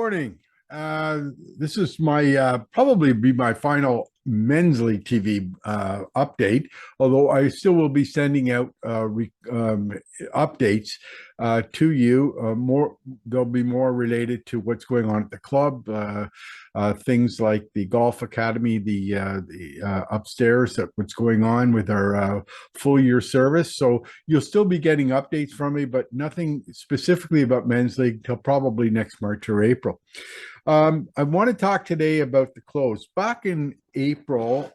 Morning. This is my probably be my final Men's League TV update, although I still will be sending out updates to you. More, they'll be more related to what's going on at the club, things like the golf academy, the upstairs, what's going on with our full year service. So you'll still be getting updates from me, but nothing specifically about Men's League till probably next March or April. I want to talk today about the close. Back in April,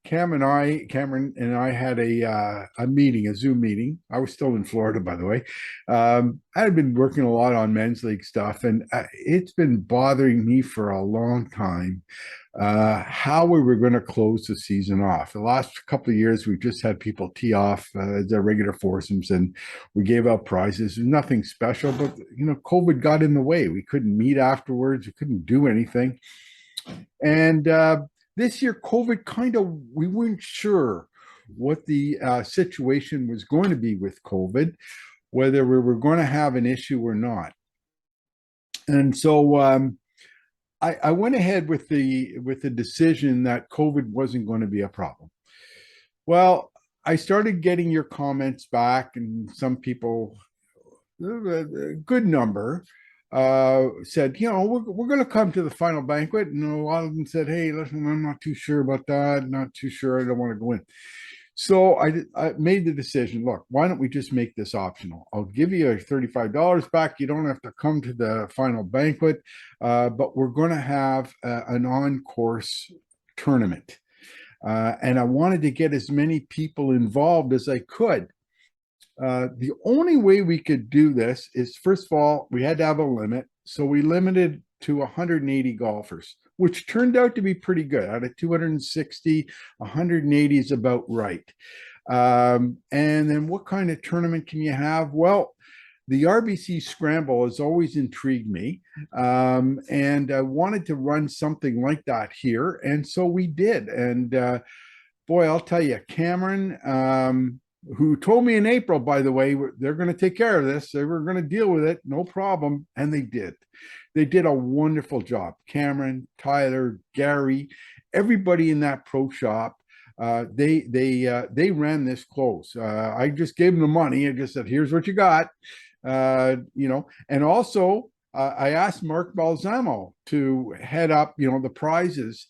Cameron and I had a meeting, a Zoom meeting. I was still in Florida, by the way. I had been working a lot on Men's League stuff, and it's been bothering me for a long time how we were going to close the season off. The last couple of years, we've just had people tee off their regular foursomes, and we gave out prizes. Nothing special, but COVID got in the way. We couldn't meet afterwards. We couldn't do anything, and this year, COVID we weren't sure what the situation was going to be with COVID, whether we were going to have an issue or not. And so I went ahead with the decision that COVID wasn't going to be a problem. Well, I started getting your comments back, and some people, a good number, said, we're going to come to the final banquet. And a lot of them said, hey, listen, I'm not too sure about that. Not too sure. I don't want to go in. So I made the decision, look, why don't we just make this optional? I'll give you $35 back. You don't have to come to the final banquet, but we're going to have an on-course tournament. And I wanted to get as many people involved as I could. The only way we could do this is, first of all, we had to have a limit. So we limited to 180 golfers, which turned out to be pretty good. Out of 260, 180 is about right. And then what kind of tournament can you have? Well, the RBC Scramble has always intrigued me, and I wanted to run something like that here. And so we did. And boy, I'll tell you, Cameron, who told me in April, by the way, they're going to take care of this. They were going to deal with it, no problem. And they did. They did a wonderful job. Cameron, Tyler, Gary, everybody in that pro shop, they ran this close. I just gave them the money. I just said, here's what you got, and also I asked Mark Balsamo to head up, the prizes.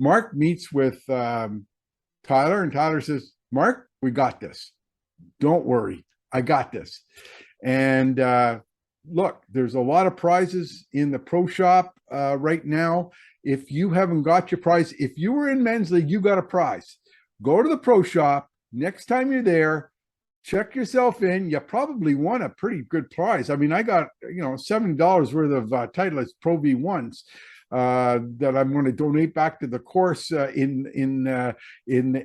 Mark meets with Tyler, and Tyler says, Mark, we got this. Don't worry. I got this. And look, there's a lot of prizes in the pro shop right now. If you haven't got your prize, if you were in Men's League, you got a prize. Go to the pro shop. Next time you're there, check yourself in. You probably won a pretty good prize. I mean, I got, $7 worth of Titleist Pro V1s. That I'm going to donate back to the course in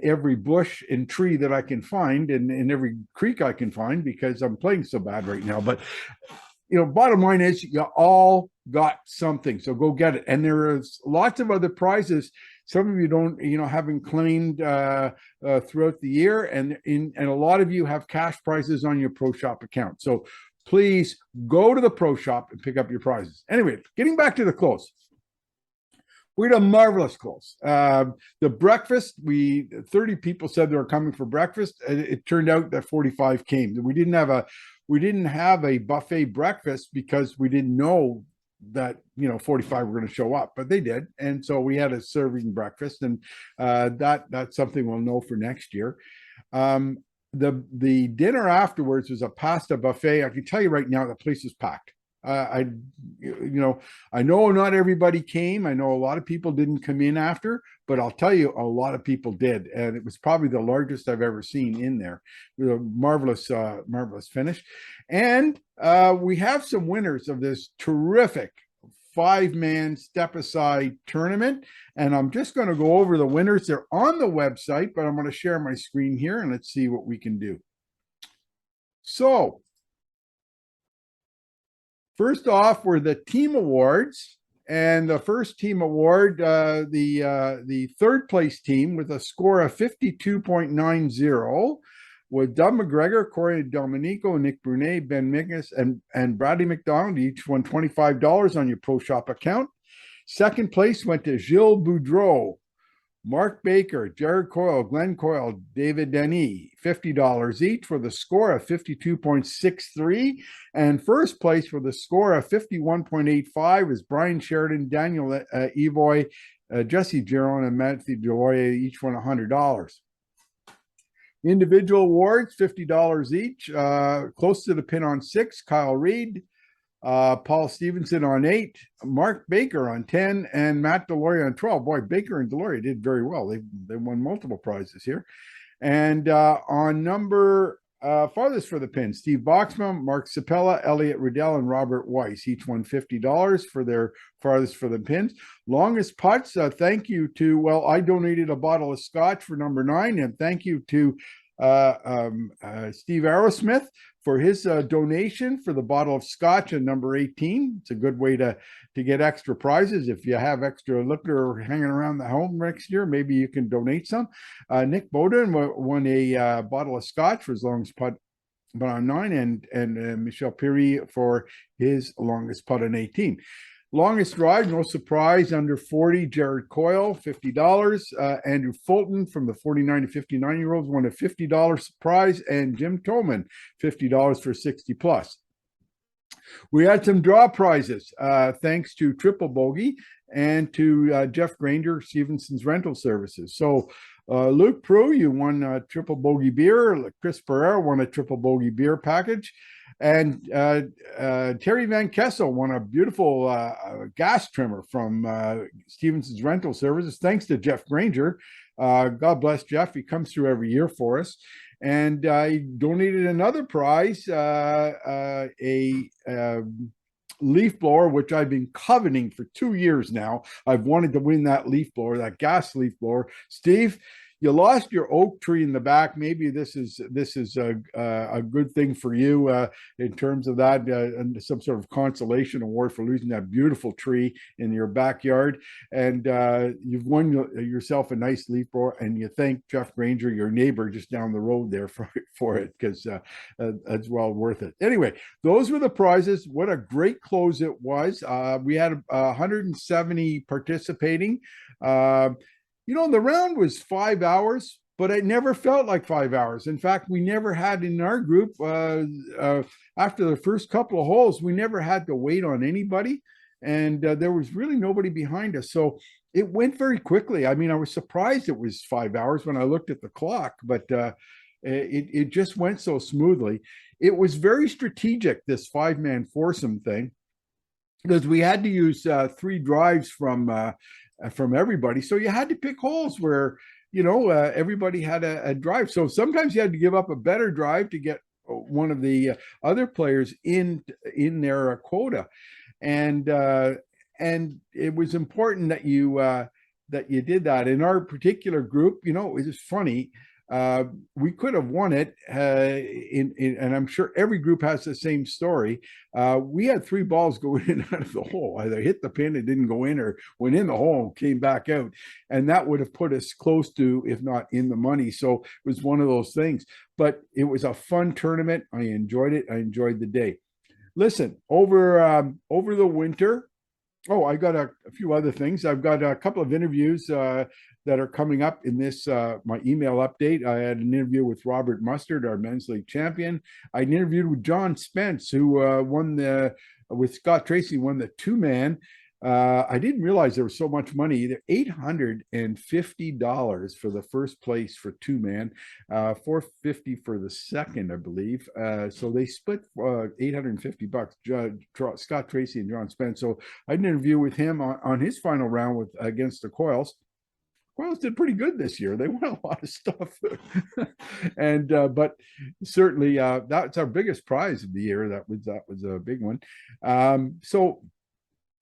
every bush and tree that I can find, and in every creek I can find, because I'm playing so bad right now. But bottom line is, you all got something, so go get it. And there is lots of other prizes. Some of you don't, haven't claimed throughout the year, and a lot of you have cash prizes on your pro shop account. So please go to the pro shop and pick up your prizes. Anyway, getting back to the close. We had a marvelous close. The breakfast, 30 people said they were coming for breakfast. It turned out that 45 came. We didn't have a buffet breakfast because we didn't know that 45 were going to show up, but they did. And so we had a serving breakfast, and that's something we'll know for next year. The dinner afterwards was a pasta buffet. I can tell you right now, the place is packed. I know not everybody came. I know a lot of people didn't come in after, but I'll tell you, a lot of people did. And it was probably the largest I've ever seen in there. With a marvelous finish. And we have some winners of this terrific 5-man step-aside tournament. And I'm just going to go over the winners. They're on the website, but I'm going to share my screen here, and let's see what we can do. So, first off were the team awards, and the first team award, the third place team with a score of 52.90 with Doug McGregor, Corey Dominico, Nick Brunet, Ben Migas, and Bradley McDonald. Each won $25 on your Pro Shop account. Second place went to Gilles Boudreau, Mark Baker, Jared Coyle, Glenn Coyle, David Denis, $50 each for the score of 52.63. And first place for the score of 51.85 is Brian Sheridan, Daniel Evoy, Jesse Giron, and Matthew Deloyer, each won $100. Individual awards, $50 each. Close to the pin on 6, Kyle Reed, Paul Stevenson on 8, Mark Baker on 10, and Matt Delory on 12. Boy, Baker and Delory did very well. They won multiple prizes here. And on number farthest for the pin, Steve Boxman, Mark Sapella, Elliot Riddell, and Robert Weiss, each won $50 for their farthest for the pins. Longest putts, thank you to, well, I donated a bottle of scotch for number 9, and thank you to Steve Arrowsmith for his donation for the bottle of scotch at number 18. It's a good way to get extra prizes. If you have extra liquor hanging around the home next year, maybe you can donate some. Nick Bowden won a bottle of scotch for his longest putt on 9, and Michel Piri for his longest putt on 18. Longest drive, no surprise, under 40, Jared Coyle, $50. Andrew Fulton from the 49 to 59-year-olds won a $50 prize, and Jim Toman, $50 for 60 plus. We had some draw prizes, thanks to Triple Bogey and to Jeff Granger, Stevenson's Rental Services. So Luke Prue, you won a Triple Bogey beer. Chris Pereira won a Triple Bogey beer package. And Terry Van Kessel won a beautiful gas trimmer from Stevenson's Rental Services, thanks to Jeff Granger. God bless Jeff. He comes through every year for us. And he donated another prize, a leaf blower, which I've been coveting for 2 years now. I've wanted to win that leaf blower, that gas leaf blower. Steve, you lost your oak tree in the back. Maybe this is a good thing for you in terms of that, and some sort of consolation award for losing that beautiful tree in your backyard. And you've won yourself a nice leaf blower, and you thank Jeff Granger, your neighbor just down the road there, for it, because it's well worth it. Anyway, those were the prizes. What a great close it was. We had 170 participating. You know, the round was 5 hours, but it never felt like 5 hours. In fact, we never had in our group, after the first couple of holes, we never had to wait on anybody. And there was really nobody behind us. So it went very quickly. I mean, I was surprised it was 5 hours when I looked at the clock, but it just went so smoothly. It was very strategic, this 5-man foursome thing, because we had to use 3 drives from everybody. So you had to pick holes where, you know, everybody had a drive. So sometimes you had to give up a better drive to get one of the other players in their quota. And it was important that you did that. In our particular group, you know, it was funny. We could have won it, and I'm sure every group has the same story. We had 3 balls go in and out of the hole. Either hit the pin, it didn't go in, or went in the hole, came back out. And that would have put us close to, if not in the money. So it was one of those things. But it was a fun tournament. I enjoyed it. I enjoyed the day. Listen, over the winter, oh, I got a few other things. I've got a couple of interviews that are coming up in this my email update. I had an interview with Robert Mustard, our men's league champion. I interviewed with John Spence, who won with Scott Tracy, won the 2-man. I didn't realize there was so much money either. $850 for the first place for 2-man, $450 for the second, I believe. So they split $850. Scott Tracy and John Spence. So I had an interview with him on his final round against the Coils. Coils did pretty good this year. They won a lot of stuff, and but certainly that's our biggest prize of the year. That was a big one. So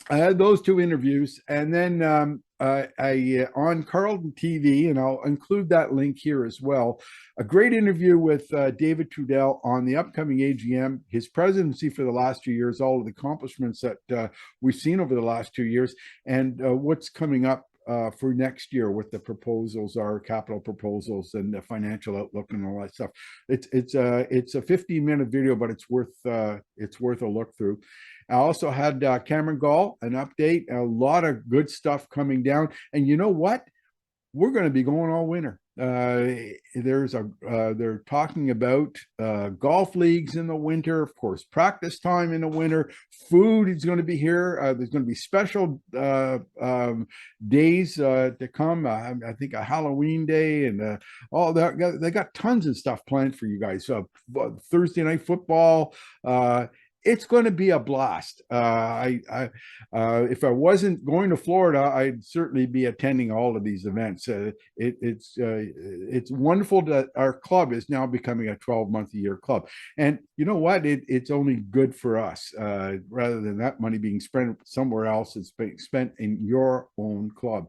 I had those 2 interviews, and then on Carleton TV, and I'll include that link here as well, a great interview with David Trudell on the upcoming AGM, his presidency for the last 2 years, all of the accomplishments that we've seen over the last 2 years, and what's coming up for next year, what the proposals are, capital proposals, and the financial outlook and all that stuff. It's a 15-minute video, but it's worth a look through. I also had Cameron Gall, an update, a lot of good stuff coming down. And you know what? We're going to be going all winter. They're talking about golf leagues in the winter, of course, practice time in the winter. Food is going to be here. There's going to be special days to come. I think a Halloween day and all that. They got tons of stuff planned for you guys. Thursday night football. It's going to be a blast. If I wasn't going to Florida, I'd certainly be attending all of these events. It's wonderful that our club is now becoming a 12-month-a-year club. And you know what? It's only good for us. Rather than that money being spent somewhere else, it's being spent in your own club.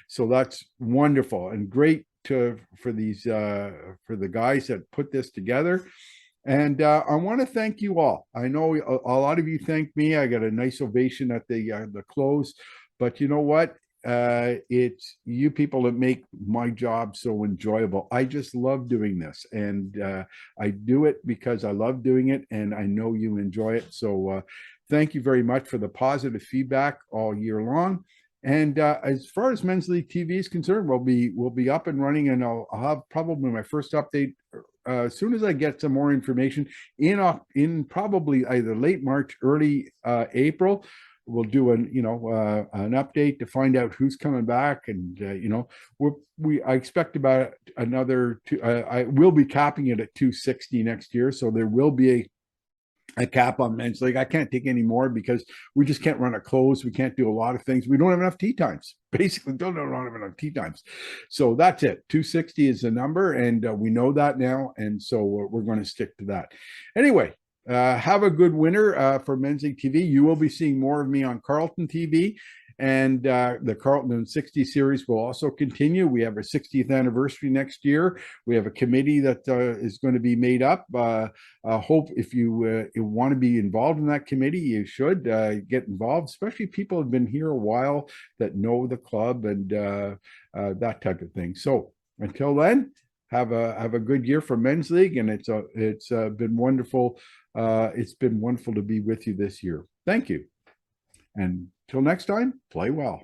So that's wonderful and great for the guys that put this together. And I want to thank you all. I know a lot of you thank me. I got a nice ovation at the close, but you know what? It's you people that make my job so enjoyable. I just love doing this, and I do it because I love doing it, and I know you enjoy it. So thank you very much for the positive feedback all year long. And as far as Men's League TV is concerned, we'll be up and running, and I'll have probably my first update as soon as I get some more information in probably either late March, early April. We'll do an update to find out who's coming back, and I expect about another two. I will be capping it at 260 next year, so there will be a cap on Men's League. I can't take any more because we just can't run a close. We can't do a lot of things. We don't have enough tee times. Basically, don't have enough tee times. So that's it. 260 is the number, and we know that now, and so we're going to stick to that. Anyway, have a good winter for Men's League TV. You will be seeing more of me on Carleton TV. And the Carleton 60 series will also continue. We have our 60th anniversary next year. We have a committee that is going to be made up. Hope if you want to be involved in that committee, you should get involved, especially people who have been here a while that know the club and that type of thing. So until then, have a good year for Men's League, and it's been wonderful. It's been wonderful to be with you this year. Thank you. And till next time, play well.